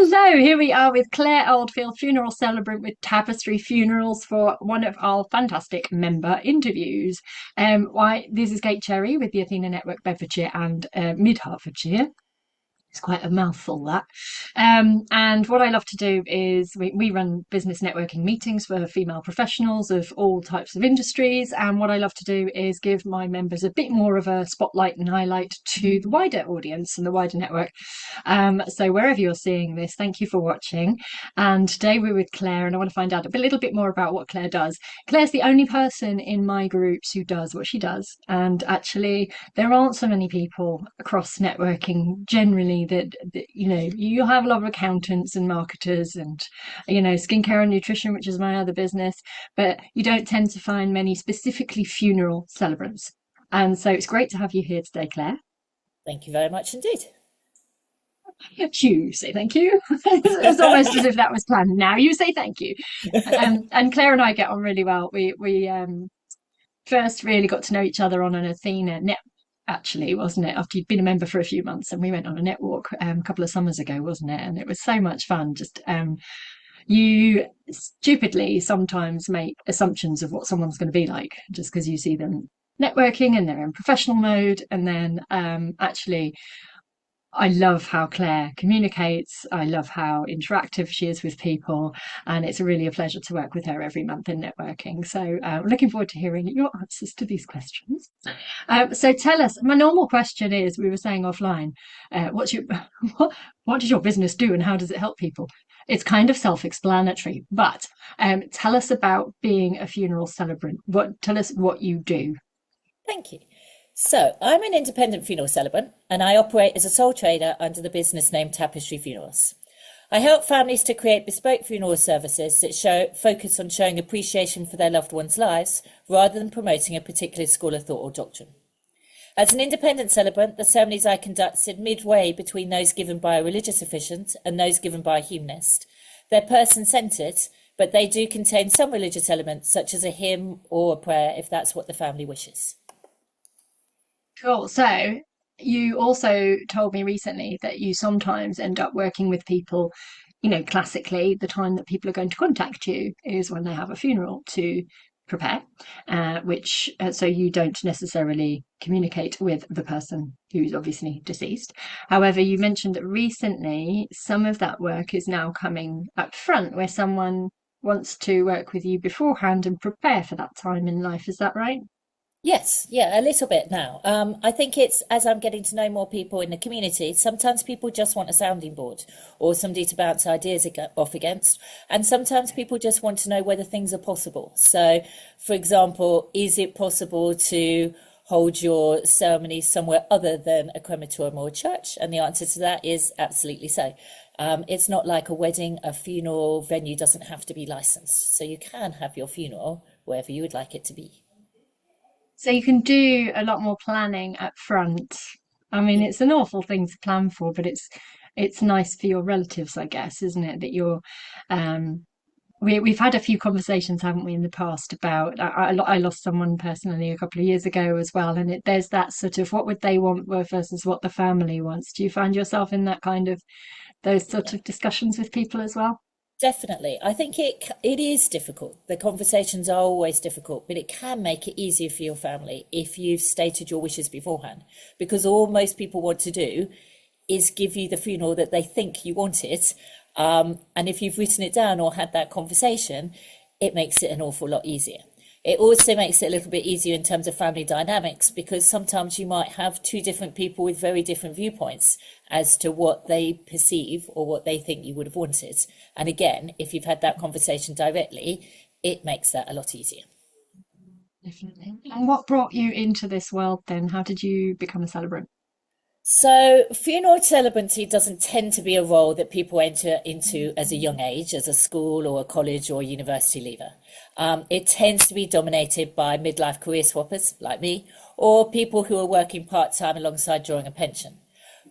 Hello, here we are with Clare Oldfield, funeral celebrant with Tapestry Funerals for one of our fantastic member interviews. This is Kate Cherry with the Athena Network Bedfordshire and Mid Hertfordshire. It's quite a mouthful, that. And what I love to do is we run business networking meetings for female professionals of all types of industries. And what I love to do is give my members a bit more of a spotlight and highlight to the wider audience and the wider network. So wherever you're seeing this, thank you for watching. And today we're with Clare, and I want to find out a little bit more about what Clare does. Clare's the only person in my groups who does what she does. And actually, there aren't so many people across networking generally that you have a lot of accountants and marketers and skincare and nutrition, which is my other business, but you don't tend to find many specifically funeral celebrants. And so it's great to have you here today, Clare. Thank you very much indeed. You say thank you. It's almost as if that was planned. Now you say thank you. And Clare and I get on really well. We first really got to know each other on an Athena net, actually, wasn't it? After you'd been a member for a few months, and we went on a net walk a couple of summers ago, wasn't it? And it was so much fun. Just you stupidly sometimes make assumptions of what someone's going to be like just because you see them networking and they're in professional mode, and then actually I love how Clare communicates. I love how interactive she is with people, and it's really a pleasure to work with her every month in networking. So looking forward to hearing your answers to these questions. So tell us, my normal question is, we were saying offline, what does your business do and how does it help people? It's kind of self-explanatory, but tell us about being a funeral celebrant. Tell us what you do. Thank you. So I'm an independent funeral celebrant and I operate as a sole trader under the business name Tapestry Funerals. I help families to create bespoke funeral services that focus on showing appreciation for their loved ones' lives rather than promoting a particular school of thought or doctrine. As an independent celebrant, the ceremonies I conduct sit midway between those given by a religious officiant and those given by a humanist. They're person-centred, but they do contain some religious elements such as a hymn or a prayer if that's what the family wishes. Cool. So you also told me recently that you sometimes end up working with people, classically, the time that people are going to contact you is when they have a funeral to prepare, so you don't necessarily communicate with the person who's obviously deceased. However, you mentioned that recently some of that work is now coming up front, where someone wants to work with you beforehand and prepare for that time in life. Is that right? Yes, yeah, a little bit now. I think it's as I'm getting to know more people in the community, sometimes people just want a sounding board or somebody to bounce ideas off against. And sometimes people just want to know whether things are possible. So, for example, is it possible to hold your ceremony somewhere other than a crematorium or a church? And the answer to that is absolutely so. It's not like a wedding. A funeral venue doesn't have to be licensed. So you can have your funeral wherever you would like it to be. So you can do a lot more planning up front. I mean, it's an awful thing to plan for, but it's nice for your relatives, I guess, isn't it? That you're we've had a few conversations, haven't we, in the past about I lost someone personally a couple of years ago as well, and there's that sort of what would they want versus what the family wants. Do you find yourself in that kind of those sort of discussions with people as well? Definitely. I think it is difficult. The conversations are always difficult, but it can make it easier for your family if you've stated your wishes beforehand. Because all most people want to do is give you the funeral that they think you wanted. And if you've written it down or had that conversation, it makes it an awful lot easier. It also makes it a little bit easier in terms of family dynamics, because sometimes you might have two different people with very different viewpoints as to what they perceive or what they think you would have wanted. And again, if you've had that conversation directly, it makes that a lot easier. Definitely. And what brought you into this world then? How did you become a celebrant? So funeral celebrancy doesn't tend to be a role that people enter into as a young age, as a school or a college or a university leaver. It tends to be dominated by midlife career swappers like me, or people who are working part-time alongside drawing a pension.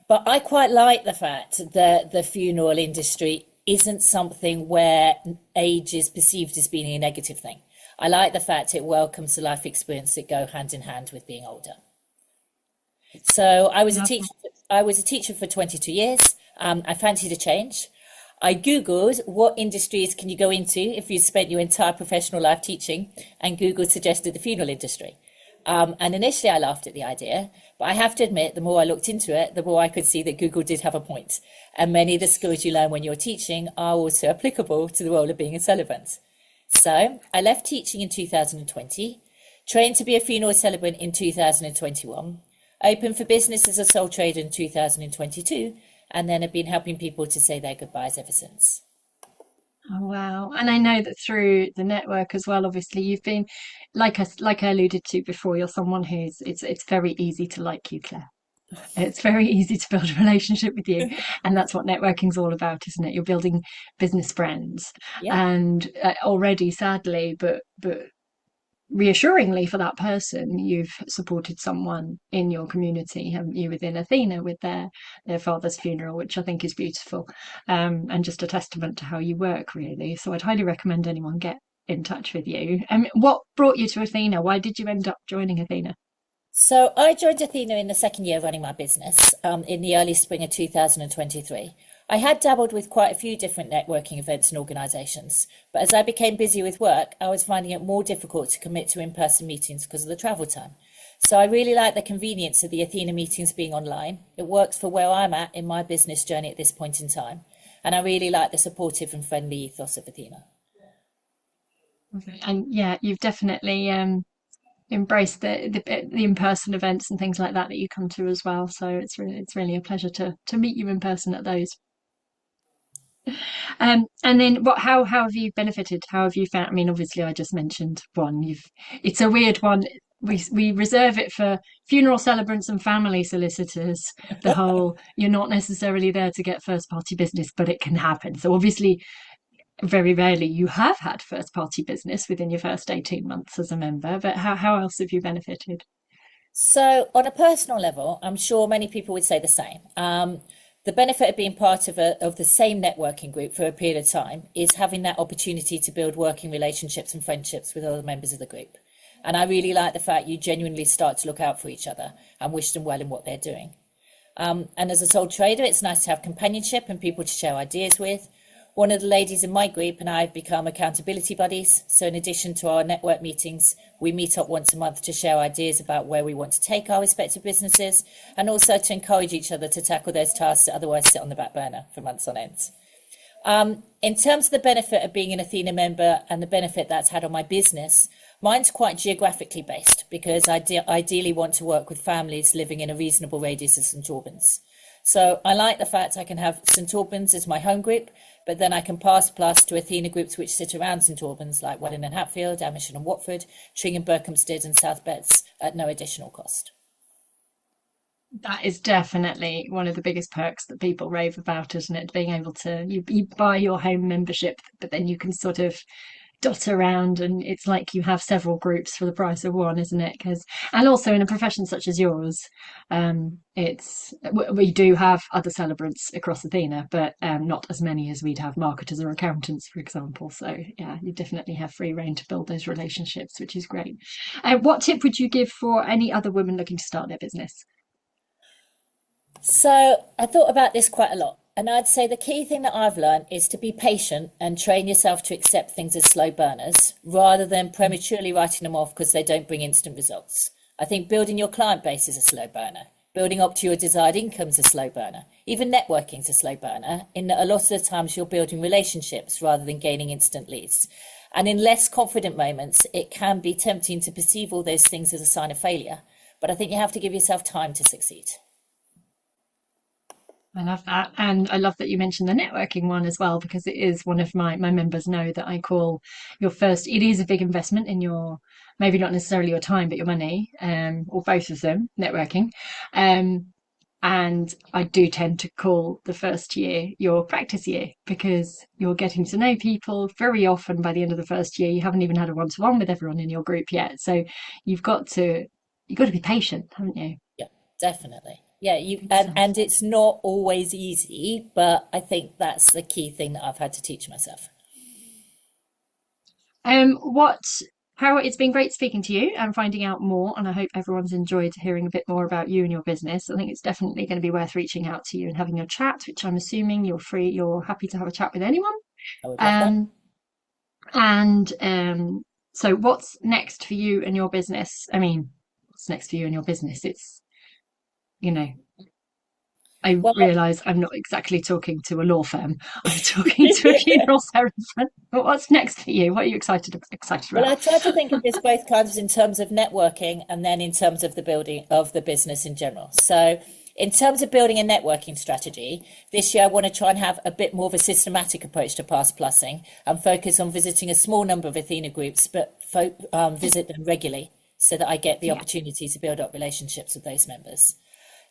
But I quite like the fact that the funeral industry isn't something where age is perceived as being a negative thing. I like the fact it welcomes the life experience that go hand in hand with being older. So I was a teacher for 22 years. I fancied a change. I Googled what industries can you go into if you spent your entire professional life teaching, and Google suggested the funeral industry. And initially I laughed at the idea, but I have to admit, the more I looked into it, the more I could see that Google did have a point. And many of the skills you learn when you're teaching are also applicable to the role of being a celebrant. So I left teaching in 2020, trained to be a funeral celebrant in 2021, opened for business as a sole trader in 2022, and then have been helping people to say their goodbyes ever since. Oh, wow. And I know that through the network as well, obviously you've been like I alluded to before, you're someone who's it's very easy to like you, Claire. It's very easy to build a relationship with you. And that's what networking's all about, isn't it? You're building business friends. Yeah. And already, sadly, but reassuringly for that person, you've supported someone in your community, haven't you, within Athena with their father's funeral, which I think is beautiful, and just a testament to how you work, really. So I'd highly recommend anyone get in touch with you. What brought you to Athena? Why did you end up joining Athena? So I joined Athena in the second year of running my business, in the early spring of 2023. I had dabbled with quite a few different networking events and organisations, but as I became busy with work, I was finding it more difficult to commit to in-person meetings because of the travel time. So I really like the convenience of the Athena meetings being online. It works for where I'm at in my business journey at this point in time. And I really like the supportive and friendly ethos of Athena. And yeah, you've definitely embraced the in-person events and things like that that you come to as well. So it's really a pleasure to meet you in person at those. And then how have you benefited? How have you found? I mean, obviously, I just mentioned one. It's a weird one. We reserve it for funeral celebrants and family solicitors. The whole you're not necessarily there to get first party business, but it can happen. So obviously, very rarely you have had first party business within your first 18 months as a member. But how else have you benefited? So, on a personal level, I'm sure many people would say the same. The benefit of being part of the same networking group for a period of time is having that opportunity to build working relationships and friendships with other members of the group. And I really like the fact you genuinely start to look out for each other and wish them well in what they're doing. And as a sole trader, it's nice to have companionship and people to share ideas with. One of the ladies in my group and I have become accountability buddies. So in addition to our network meetings, we meet up once a month to share ideas about where we want to take our respective businesses, and also to encourage each other to tackle those tasks that otherwise sit on the back burner for months on end. In terms of the benefit of being an Athena member and the benefit that's had on my business, mine's quite geographically based because I ideally want to work with families living in a reasonable radius of St Albans. So I like the fact I can have St Albans as my home group, but then I can pass plus to Athena groups which sit around St Albans, like Welling and Hatfield, Amersham and Watford, Tring and Berkhamsted and South Betts at no additional cost. That is definitely one of the biggest perks that people rave about, isn't it? Being able to you buy your home membership, but then you can sort of dot around, and it's like you have several groups for the price of one, isn't it? And also in a profession such as yours, it's we do have other celebrants across Athena, but not as many as we'd have marketers or accountants, for example. So yeah, you definitely have free reign to build those relationships, which is great. What tip would you give for any other women looking to start their business? So I thought about this quite a lot. And I'd say the key thing that I've learned is to be patient and train yourself to accept things as slow burners rather than prematurely writing them off because they don't bring instant results. I think building your client base is a slow burner. Building up to your desired income is a slow burner. Even networking is a slow burner in that a lot of the times you're building relationships rather than gaining instant leads. And in less confident moments, it can be tempting to perceive all those things as a sign of failure. But I think you have to give yourself time to succeed. I love that. And I love that you mentioned the networking one as well, because it is one of my members know that I call your first, it is a big investment in your, maybe not necessarily your time, but your money, or both of them, networking. And I do tend to call the first year your practice year because you're getting to know people very often. By the end of the first year, you haven't even had a one-to-one with everyone in your group yet. So you've got to be patient, haven't you? Yeah, definitely. Yeah, and it's not always easy, but I think that's the key thing that I've had to teach myself. What How it's been great speaking to you and finding out more, and I hope everyone's enjoyed hearing a bit more about you and your business. I think it's definitely going to be worth reaching out to you and having a chat, which I'm assuming you're happy to have a chat with anyone. I would love that. Um, and so what's next for you and your business? I mean, what's next for you and your business? It's, you know, I Well, realise I'm not exactly talking to a law firm. I'm talking to a funeral ceremony. But what's next for you? What are you excited well, about? I try to think of this both kinds in terms of networking and then in terms of the building of the business in general. So, in terms of building a networking strategy, this year I want to try and have a bit more of a systematic approach to past plussing and focus on visiting a small number of Athena groups, but visit them regularly so that I get the Yeah. opportunity to build up relationships with those members.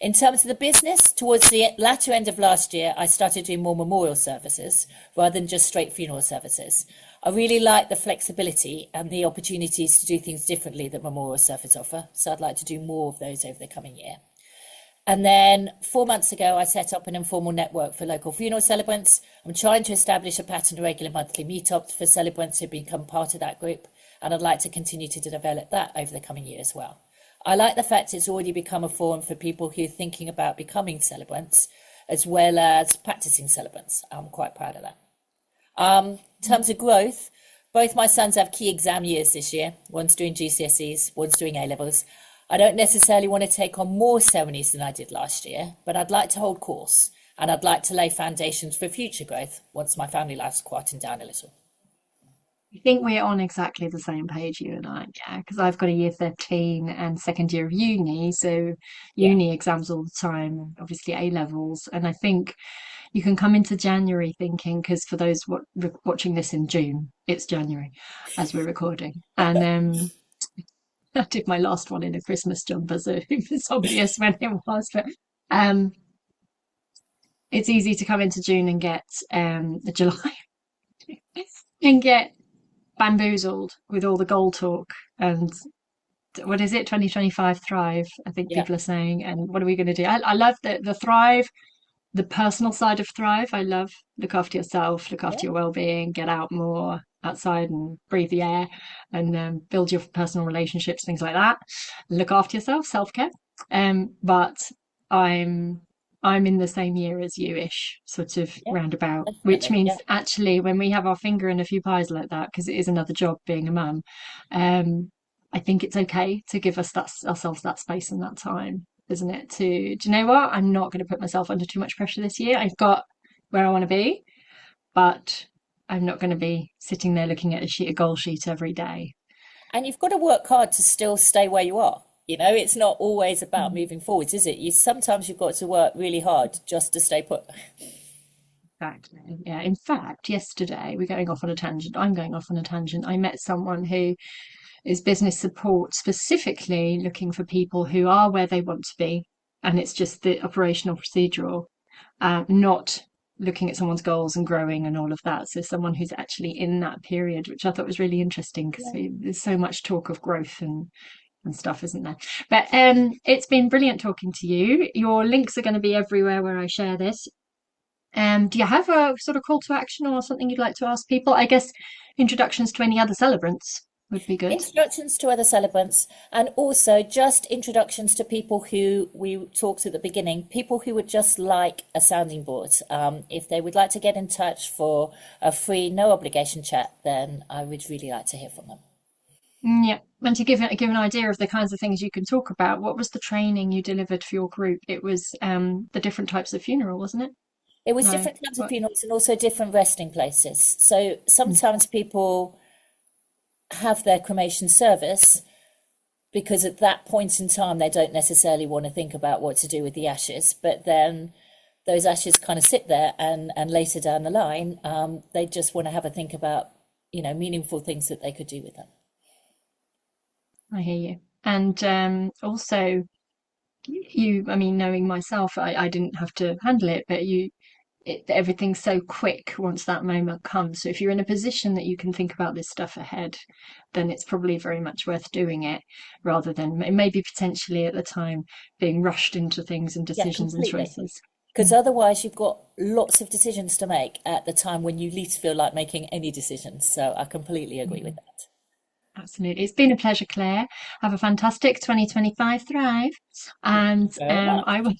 In terms of the business, towards the latter end of last year, I started doing more memorial services rather than just straight funeral services. I really like the flexibility and the opportunities to do things differently that memorial services offer. So I'd like to do more of those over the coming year. And then 4 months ago, I set up an informal network for local funeral celebrants. I'm trying to establish a pattern of regular monthly meetups for celebrants who become part of that group. And I'd like to continue to develop that over the coming year as well. I like the fact it's already become a forum for people who are thinking about becoming celebrants as well as practicing celebrants. I'm quite proud of that. In terms of growth, both my sons have key exam years this year. One's doing GCSEs, one's doing A levels. I don't necessarily want to take on more ceremonies than I did last year, but I'd like to hold course and I'd like to lay foundations for future growth once my family life's quietened down a little. I think we're on exactly the same page, you and I, yeah, because I've got a year 13 and second year of uni, so Yeah. uni exams all the time, obviously A levels, and I think you can come into January thinking, because for those watching this in June, it's January as we're recording, and I did my last one in a Christmas jumper, so it was obvious when it was, but um, it's easy to come into June and get the July and get bamboozled with all the goal talk and what is it, 2025 thrive, I think Yeah. people are saying, and what are we going to do? I love the thrive, the personal side of thrive. I love look after yourself, look Yeah. after your well-being, get out more outside and breathe the air, and build your personal relationships, things like that. Look after yourself, self-care. But I'm I'm in the same year as you-ish, sort of Yeah. roundabout, which Definitely. means Yeah. actually when we have our finger in a few pies like that, because it is another job being a mum, um, I think it's okay to give us that ourselves that space and that time, isn't it? Do you know what? I'm not going to put myself under too much pressure this year. I've got where I want to be, but I'm not going to be sitting there looking at a goal sheet every day. And you've got to work hard to still stay where you are. You know, it's not always about Mm. moving forwards, is it? You sometimes you've got to work really hard just to stay put. Exactly. Yeah. In fact, yesterday we're going off on a tangent. I'm going off on a tangent. I met someone who is business support, specifically looking for people who are where they want to be, and it's just the operational procedural, not looking at someone's goals and growing and all of that. So someone who's actually in that period, which I thought was really interesting because Yeah. there's so much talk of growth and stuff, isn't there? But it's been brilliant talking to you. Your links are going to be everywhere where I share this. Do you have a sort of call to action or something you'd like to ask people? I guess introductions to any other celebrants would be good. Introductions to other celebrants, and also just introductions to people who we talked at the beginning, people who would just like a sounding board. If they would like to get in touch for a free, no obligation chat, then I would really like to hear from them. Yeah, and to give an idea of the kinds of things you can talk about, what was the training you delivered for your group? It was the different types of funeral, wasn't it? It was No, different types of what? funerals and also different resting places. So Mm. sometimes people have their cremation service because at that point in time they don't necessarily want to think about what to do with the ashes, but then those ashes kind of sit there and later down the line they just want to have a think about meaningful things that they could do with them. I hear you. And also, I mean, knowing myself, I didn't have to handle it, but everything's so quick once that moment comes. So if you're in a position that you can think about this stuff ahead, then it's probably very much worth doing it rather than maybe potentially at the time being rushed into things and Yeah, decisions and completely. choices. Because otherwise you've got lots of decisions to make at the time when you least feel like making any decisions. So I completely agree with Mm. that. Absolutely. It's been a pleasure, Claire. Have a fantastic 2025 Thrive. Thank And you very much.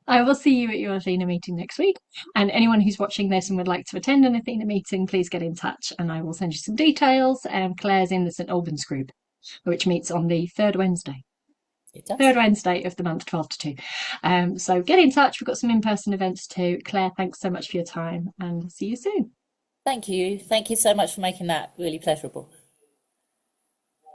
I will see you at your Athena meeting next week. And anyone who's watching this and would like to attend an Athena meeting, please get in touch and I will send you some details. Claire's in the St Albans group, which meets on the It does. third Wednesday of the month, 12 to 2. So get in touch. We've got some in-person events too. Claire, thanks so much for your time and see you soon. Thank you. Thank you so much for making that really pleasurable.